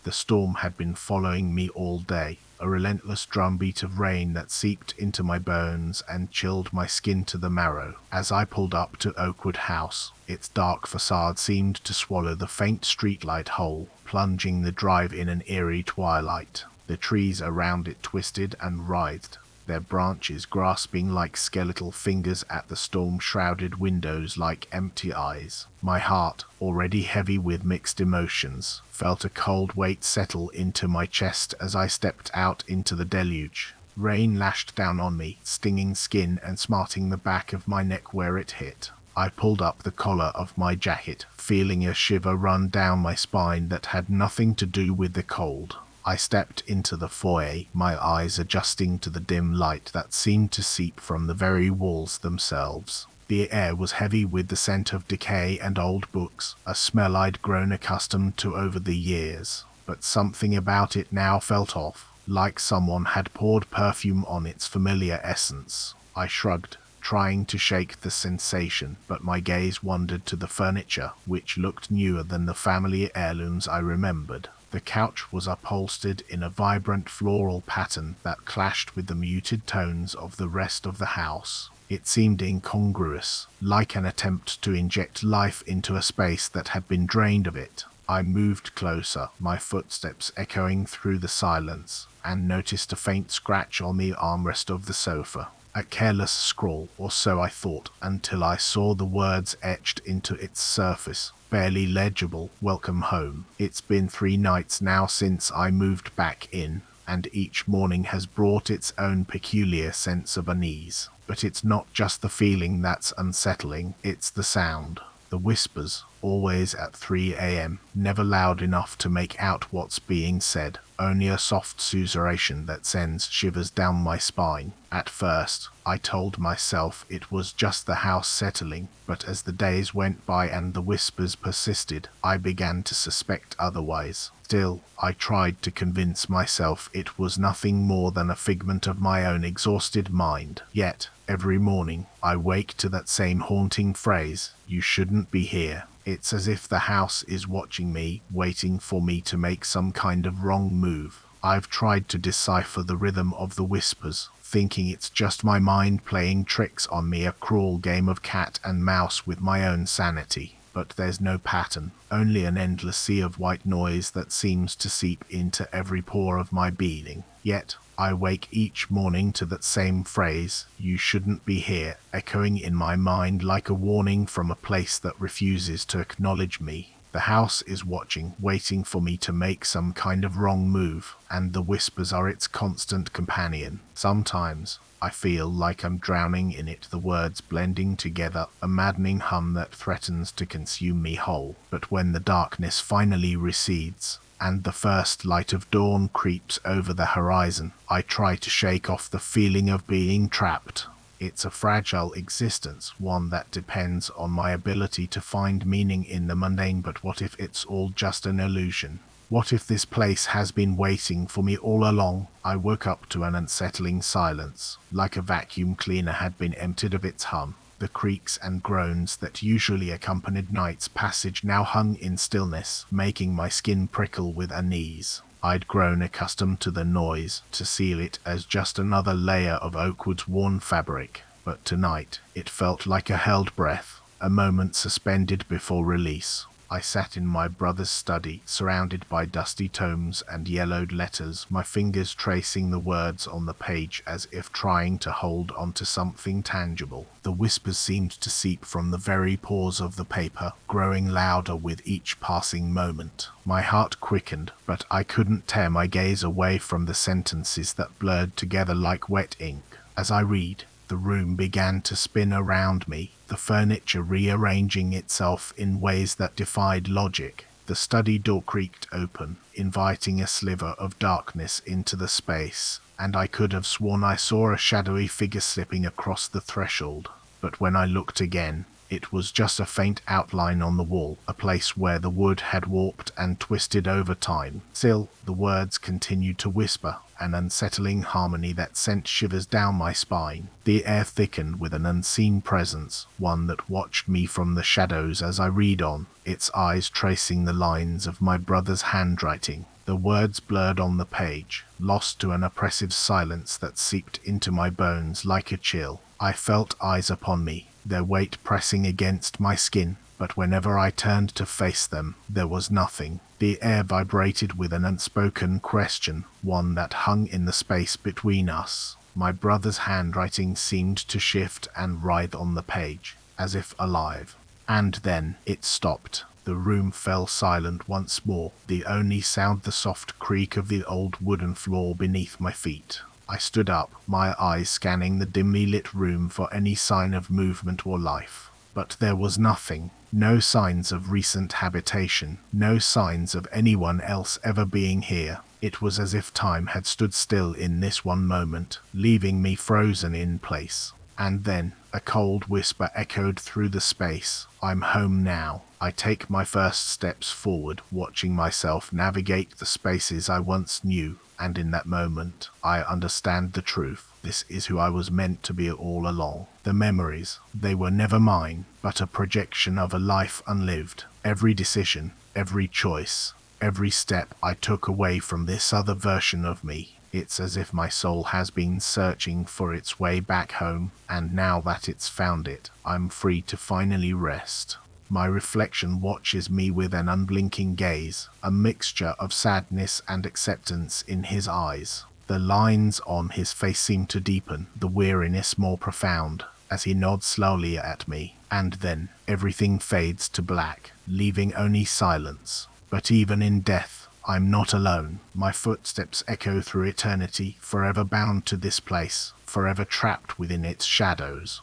The storm had been following me all day, a relentless drumbeat of rain that seeped into my bones and chilled my skin to the marrow. As I pulled up to Oakwood House, its dark facade seemed to swallow the faint streetlight whole, plunging the drive in an eerie twilight. The trees around it twisted and writhed, their branches grasping like skeletal fingers at the storm-shrouded windows like empty eyes. My heart, already heavy with mixed emotions, felt a cold weight settle into my chest as I stepped out into the deluge. Rain lashed down on me, stinging skin and smarting the back of my neck where it hit. I pulled up the collar of my jacket, feeling a shiver run down my spine that had nothing to do with the cold. I stepped into the foyer, my eyes adjusting to the dim light that seemed to seep from the very walls themselves. The air was heavy with the scent of decay and old books, a smell I'd grown accustomed to over the years. But something about it now felt off, like someone had poured perfume on its familiar essence. I shrugged, trying to shake the sensation, but my gaze wandered to the furniture, which looked newer than the family heirlooms I remembered. The couch was upholstered in a vibrant floral pattern that clashed with the muted tones of the rest of the house. It seemed incongruous, like an attempt to inject life into a space that had been drained of it. I moved closer, my footsteps echoing through the silence, and noticed a faint scratch on the armrest of the sofa. A careless scrawl, or so I thought, until I saw the words etched into its surface, barely legible, "Welcome home." It's been 3 nights now since I moved back in, and each morning has brought its own peculiar sense of unease. But it's not just the feeling that's unsettling, it's the sound. The whispers, always at 3 a.m, never loud enough to make out what's being said, only a soft susurration that sends shivers down my spine. At first, I told myself it was just the house settling, but as the days went by and the whispers persisted, I began to suspect otherwise. Still, I tried to convince myself it was nothing more than a figment of my own exhausted mind. Yet, every morning, I wake to that same haunting phrase, "You shouldn't be here." It's as if the house is watching me, waiting for me to make some kind of wrong move. I've tried to decipher the rhythm of the whispers, thinking it's just my mind playing tricks on me, a cruel game of cat and mouse with my own sanity. But there's no pattern, only an endless sea of white noise that seems to seep into every pore of my being. Yet, I wake each morning to that same phrase, "You shouldn't be here," echoing in my mind like a warning from a place that refuses to acknowledge me. The house is watching, waiting for me to make some kind of wrong move, and the whispers are its constant companion. Sometimes, I feel like I'm drowning in it, the words blending together, a maddening hum that threatens to consume me whole. But when the darkness finally recedes, and the first light of dawn creeps over the horizon, I try to shake off the feeling of being trapped. It's a fragile existence, one that depends on my ability to find meaning in the mundane, but what if it's all just an illusion? What if this place has been waiting for me all along? I woke up to an unsettling silence, like a vacuum cleaner had been emptied of its hum. The creaks and groans that usually accompanied night's passage now hung in stillness, making my skin prickle with unease. I'd grown accustomed to the noise, to seal it as just another layer of Oakwood's worn fabric, but tonight it felt like a held breath, a moment suspended before release. I sat in my brother's study, surrounded by dusty tomes and yellowed letters, my fingers tracing the words on the page as if trying to hold onto something tangible. The whispers seemed to seep from the very pores of the paper, growing louder with each passing moment. My heart quickened, but I couldn't tear my gaze away from the sentences that blurred together like wet ink. As I read, the room began to spin around me, the furniture rearranging itself in ways that defied logic. The study door creaked open, inviting a sliver of darkness into the space, and I could have sworn I saw a shadowy figure slipping across the threshold. But when I looked again, It was just a faint outline on the wall, a place where the wood had warped and twisted over time. Still, the words continued to whisper, an unsettling harmony that sent shivers down my spine. The air thickened with an unseen presence, one that watched me from the shadows as I read on, its eyes tracing the lines of my brother's handwriting. The words blurred on the page, lost to an oppressive silence that seeped into my bones like a chill. I felt eyes upon me, their weight pressing against my skin, but whenever I turned to face them, there was nothing. The air vibrated with an unspoken question, one that hung in the space between us. My brother's handwriting seemed to shift and writhe on the page, as if alive. And then it stopped. The room fell silent once more, the only sound the soft creak of the old wooden floor beneath my feet. I stood up, my eyes scanning the dimly lit room for any sign of movement or life. But there was nothing. No signs of recent habitation, no signs of anyone else ever being here. It was as if time had stood still in this one moment, leaving me frozen in place. And then, a cold whisper echoed through the space. I'm home now. I take my first steps forward, watching myself navigate the spaces I once knew, and in that moment, I understand the truth. This is who I was meant to be all along. The memories, they were never mine, but a projection of a life unlived. Every decision, every choice, every step I took away from this other version of me. It's as if my soul has been searching for its way back home, and now that it's found it, I'm free to finally rest. My reflection watches me with an unblinking gaze, a mixture of sadness and acceptance in his eyes. The lines on his face seem to deepen, the weariness more profound, as he nods slowly at me, and then everything fades to black, leaving only silence. But even in death, I'm not alone. My footsteps echo through eternity, forever bound to this place, forever trapped within its shadows.